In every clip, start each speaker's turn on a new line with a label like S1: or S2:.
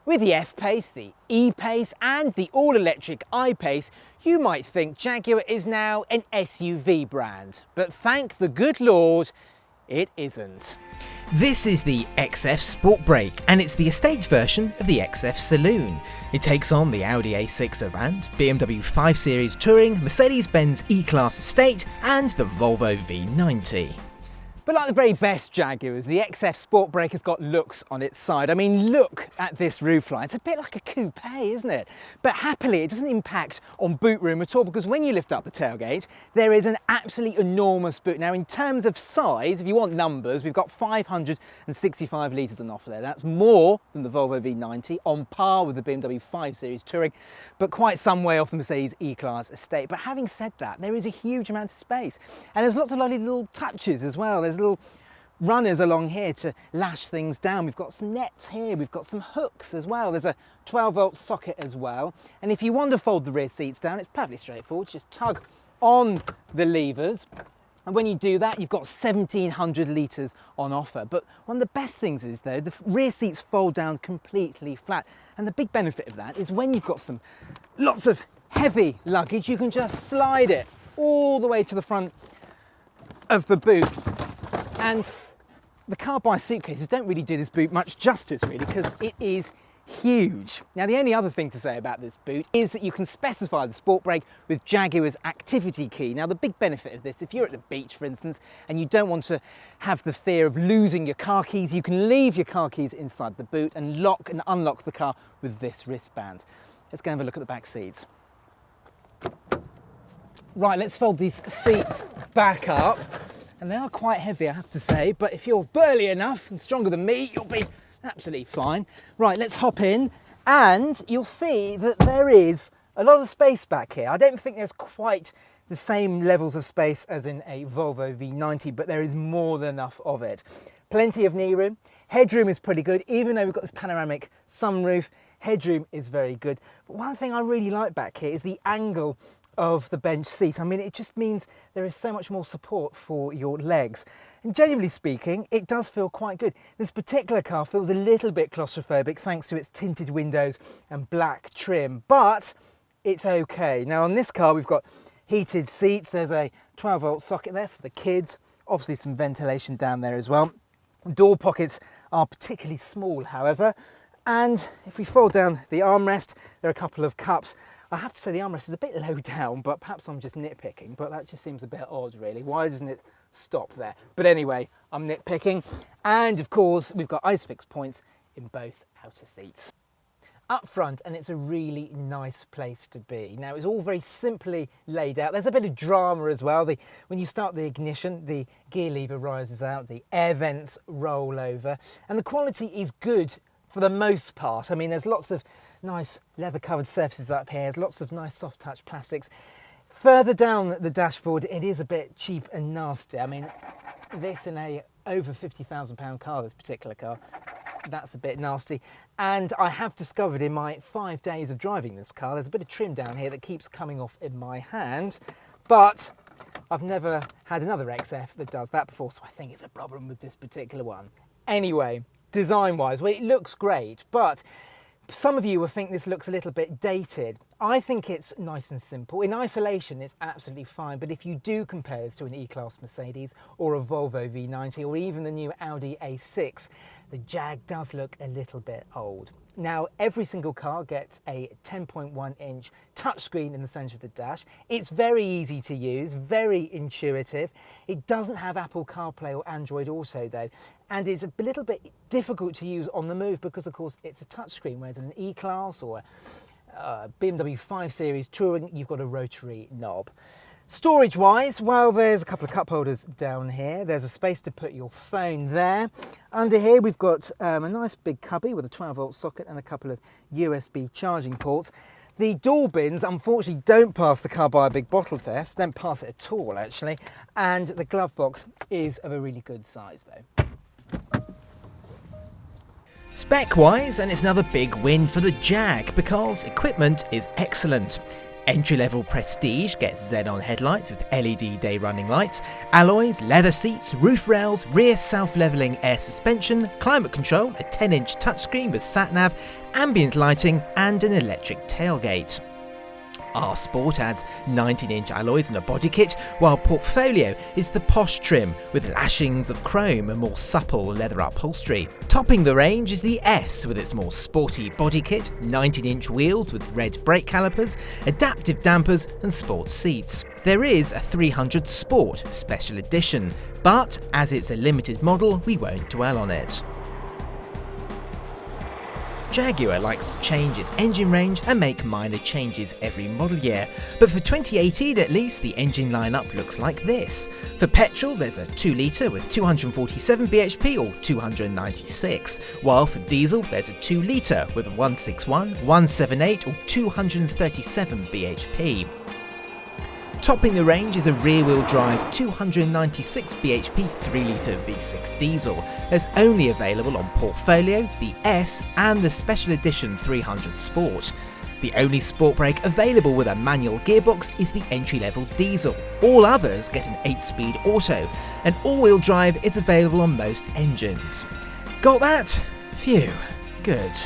S1: With the F-Pace, the E-Pace and the all-electric I-Pace, you might think Jaguar is now an SUV brand, but thank the good Lord, it isn't.
S2: This is the XF Sportbrake, and it's the estate version of the XF Saloon. It takes on the Audi A6 Avant, BMW 5 Series Touring, Mercedes-Benz E-Class Estate and the Volvo V90.
S1: But like the very best Jaguars, the XF Sportbrake has got looks on its side. I mean, look at this roofline. It's a bit like a coupe, isn't it? But happily, it doesn't impact on boot room at all, because when you lift up the tailgate, there is an absolutely enormous boot. Now, in terms of size, if you want numbers, we've got 565 litres on offer there. That's more than the Volvo V90, on par with the BMW 5 Series Touring, but quite some way off the Mercedes E-Class Estate. But having said that, there is a huge amount of space. And there's lots of lovely little touches as well. There's little runners along here to lash things down. We've got some nets here, we've got some hooks as well. There's a 12-volt socket as well. And if you want to fold the rear seats down, it's perfectly straightforward. Just tug on the levers. And when you do that, you've got 1,700 litres on offer. But one of the best things is, though, the rear seats fold down completely flat. And the big benefit of that is when you've got lots of heavy luggage, you can just slide it all the way to the front of the boot. And the Carbuyer suitcases don't really do this boot much justice, really, because it is huge. Now, the only other thing to say about this boot is that you can specify the Sportbrake with Jaguar's activity key. Now, the big benefit of this, if you're at the beach, for instance, and you don't want to have the fear of losing your car keys, you can leave your car keys inside the boot and lock and unlock the car with this wristband. Let's go and have a look at the back seats. Right, let's fold these seats back up. And they are quite heavy, I have to say, but if you're burly enough and stronger than me, you'll be absolutely fine. Right, let's hop in, and you'll see that there is a lot of space back here. I don't think there's quite the same levels of space as in a Volvo V90, but there is more than enough of it. Plenty of knee room. Headroom is pretty good, even though we've got this panoramic sunroof. Headroom is very good. But one thing I really like back here is the angle of the bench seat. I mean, it just means there is so much more support for your legs. And generally speaking, it does feel quite good. This particular car feels a little bit claustrophobic thanks to its tinted windows and black trim, but it's okay. Now, on this car, we've got heated seats. There's a 12-volt socket there for the kids. Obviously, some ventilation down there as well. Door pockets are particularly small, however. And if we fold down the armrest, there are a couple of cups. I have to say the armrest is a bit low down, but perhaps I'm just nitpicking, but that just seems a bit odd, really. Why doesn't it stop there? But anyway, I'm nitpicking. And of course, we've got ISOFIX points in both outer seats. Up front, and it's a really nice place to be. Now, it's all very simply laid out. There's a bit of drama as well. When you start the ignition, the gear lever rises out, the air vents roll over, and the quality is good for the most part. I mean, there's lots of nice leather covered surfaces up here. There's lots of nice soft touch plastics. Further down the dashboard, it is a bit cheap and nasty. I mean, this in a over £50,000 car, this particular car, that's a bit nasty. And I have discovered in my 5 days of driving this car, there's a bit of trim down here that keeps coming off in my hand, but I've never had another XF that does that before, so I think it's a problem with this particular one. Anyway, design-wise, well, it looks great, but some of you will think this looks a little bit dated. I think it's nice and simple. In isolation, it's absolutely fine, but if you do compare this to an E-Class Mercedes or a Volvo V90 or even the new Audi A6, the Jag does look a little bit old. Now, every single car gets a 10.1-inch touchscreen in the centre of the dash. It's very easy to use, very intuitive. It doesn't have Apple CarPlay or Android Auto, though, and it's a little bit difficult to use on the move because, of course, it's a touchscreen, whereas in an E-Class or a BMW 5 Series Touring, you've got a rotary knob. Storage-wise, well, there's a couple of cup holders down here. There's a space to put your phone there. Under here, we've got a nice big cubby with a 12-volt socket and a couple of USB charging ports. The door bins, unfortunately, don't pass the Carbuyer big bottle test. Don't pass it at all, actually. And the glove box is of a really good size, though. Spec-wise, and it's another big win for the Jag because equipment is excellent.
S2: Entry-level Prestige gets xenon headlights with LED day running lights, alloys, leather seats, roof rails, rear self-leveling air suspension, climate control, a 10-inch touchscreen with sat-nav, ambient lighting and an electric tailgate. R Sport adds 19-inch alloys and a body kit, while Portfolio is the posh trim with lashings of chrome and more supple leather upholstery. Topping the range is the S with its more sporty body kit, 19-inch wheels with red brake calipers, adaptive dampers and sports seats. There is a 300 Sport Special Edition, but as it's a limited model, we won't dwell on it. Jaguar likes to change its engine range and make minor changes every model year, but for 2018 at least, the engine lineup looks like this. For petrol, there's a 2-litre with 247 bhp or 296, while for diesel there's a 2-litre with 161, 178 or 237 bhp. Topping the range is a rear-wheel drive 296 bhp 3-litre V6 diesel. That's only available on Portfolio, the S and the Special Edition 300 Sport. The only Sportbrake available with a manual gearbox is the entry-level diesel. All others get an 8-speed auto, and all-wheel drive is available on most engines. Got that? Phew, good.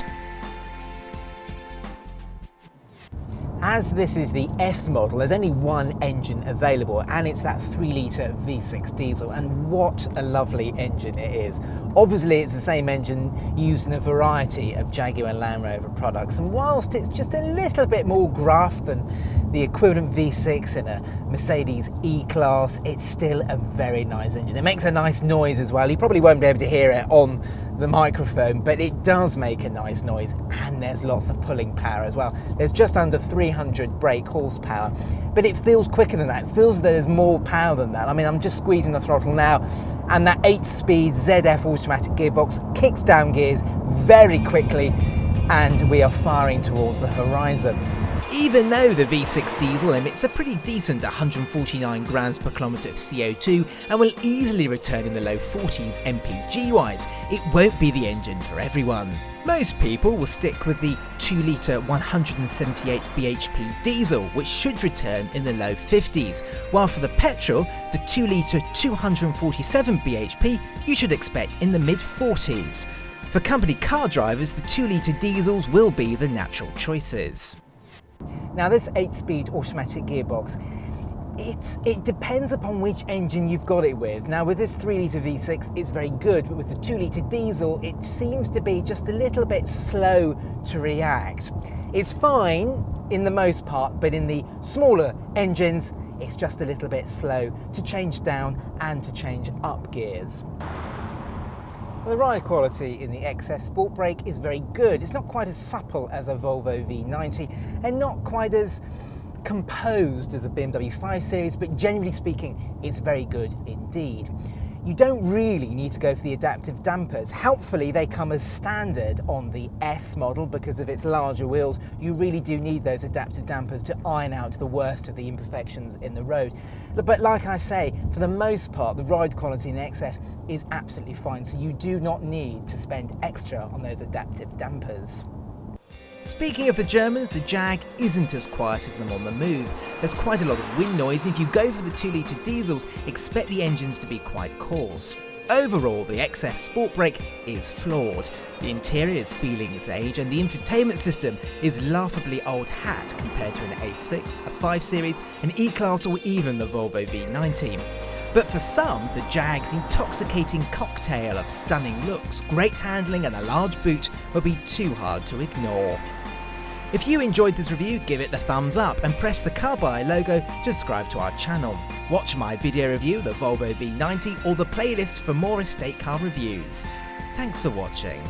S1: As this is the S model, there's only one engine available, and it's that 3-litre V6 diesel, and what a lovely engine it is. Obviously it's the same engine used in a variety of Jaguar and Land Rover products, and whilst it's just a little bit more gruff than the equivalent V6 in a Mercedes E-Class, it's still a very nice engine. It makes a nice noise as well. You probably won't be able to hear it on the microphone, but it does make a nice noise, and there's lots of pulling power as well. There's just under 300 brake horsepower, but it feels quicker than that. It feels there's more power than that. I mean, I'm just squeezing the throttle now, and that 8-speed ZF automatic gearbox kicks down gears very quickly, and we are firing towards the horizon.
S2: Even though the V6 diesel emits a pretty decent 149 grams per kilometre of CO2 and will easily return in the low 40s MPG-wise, it won't be the engine for everyone. Most people will stick with the 2-litre 178 bhp diesel, which should return in the low 50s, while for the petrol, the 2-litre 247 bhp you should expect in the mid 40s. For company car drivers, the 2-litre diesels will be the natural choices.
S1: Now this 8-speed automatic gearbox, it depends upon which engine you've got it with. Now with this 3-litre V6 it's very good, but with the 2-litre diesel it seems to be just a little bit slow to react. It's fine in the most part, but in the smaller engines it's just a little bit slow to change down and to change up gears. The ride quality in the XF Sportbrake is very good. It's not quite as supple as a Volvo V90 and not quite as composed as a BMW 5 Series, but generally speaking, it's very good indeed. You don't really need to go for the adaptive dampers. Helpfully, they come as standard on the S model because of its larger wheels. You really do need those adaptive dampers to iron out the worst of the imperfections in the road. But like I say, for the most part, the ride quality in the XF is absolutely fine, so you do not need to spend extra on those adaptive dampers.
S2: Speaking of the Germans, the Jag isn't as quiet as them on the move. There's quite a lot of wind noise, and if you go for the 2-litre diesels, expect the engines to be quite coarse. Overall, the XF Sportbrake is flawed. The interior is feeling its age, and the infotainment system is laughably old hat compared to an A6, a 5 Series, an E-Class or even the Volvo V90. But for some, the Jag's intoxicating cocktail of stunning looks, great handling and a large boot will be too hard to ignore. If you enjoyed this review, give it the thumbs up and press the Carbuyer logo to subscribe to our channel. Watch my video review of the Volvo V90 or the playlist for more estate car reviews. Thanks for watching.